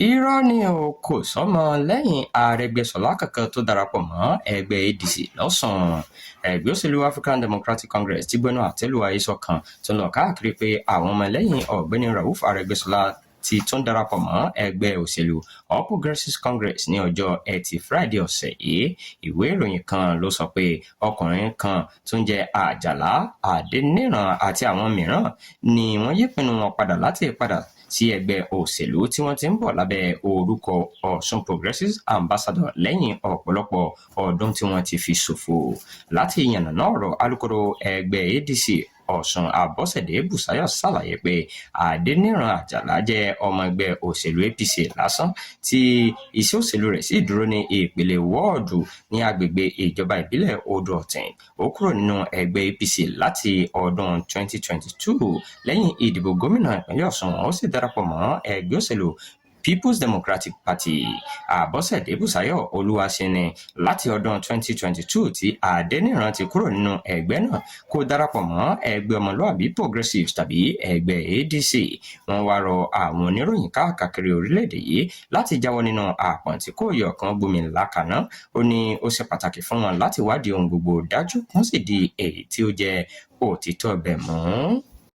irọ́ ni o, kò sọ́mọ lẹ́yìn Arẹ́gbẹ́ṣọlá kankan tó darapọ̀ mọ́ ẹgbẹ́ ADC lọ́sùn. Ẹgbẹ́ òṣèlú African Democratic Congress ti gbẹ́nu àtẹ́lù àhesọ kan tó ń lọ káàkiri pé àwọn ọmọ lẹ́yìn ọ̀gbẹ́ni Rauf Arẹ́gbẹ́ṣọlá ti tún darapọ̀ mọ́ ẹgbẹ́ òṣèlú All Progressives Congress ní ọjọ́ Ẹtì Friday ọ̀sẹ̀ yìí. Ìwé ìròyìn kan ló sọ pé ọkùnrin kan tó ń jẹ́ Àjàlá Adéníran àti àwọn mìíràn ni wọ́n yí pinnu wọn láti padà sí ẹgbẹ́ òṣèlú tí wọ́n ti ń bọ̀ lábẹ́ orúkọ Ọ̀ṣun Progressives Ambassador lẹ́yìn ọ̀pọ̀lọpọ̀ ọdún tí wọ́n ti fi ṣòfò. Láti yànnàná ọ̀rọ̀ alukoro ẹgbẹ́ ADC Ọ̀ṣun Abọ́sẹ̀dé Bùsáyọ̀ ṣàlàyé pé Adéníran Àjàlá jẹ́ ọmọ ẹgbẹ́ òṣèlú APC lásán tí iṣẹ́ òṣèlú rẹ̀ sì dúró ní ìpele wọ́ọ̀dù ní agbègbè ìjọba ìbílẹ̀ Odò Ọ̀tìn. Ó kúrò nínú ẹgbẹ́ APC láti ọdún 2022 lẹ́yìn ìdìbò gómìnà ìpínlẹ̀ Ọ̀ṣun. Ó sì darapọ̀ mọ́ ẹgbẹ́ òṣèlú People's Democratic Party. Abọ́sẹ̀dé Bùsáyọ̀ Olúwaṣẹ́ni láti ọdún 2022 tí Adéníran ti kúrò nínú ẹgbẹ́ náà kó darapọ̀ mọ́ ẹgbẹ́ ọmọlúàbí Progressives tàbí ẹgbẹ́ ADC. Wọ́n wá rọ àwọn oníròyìn káàkiri orílẹ̀-èdè yìí láti jáwọ́ nínú àpọ̀n tí kò yọ kan gbomi lákàná. Ó ní ó ṣe pàtàkì fún wọn láti wádìí ohun gbogbo dájú kán sì di èyí tí ó jẹ́ òtítọ́ bẹ̀ mú.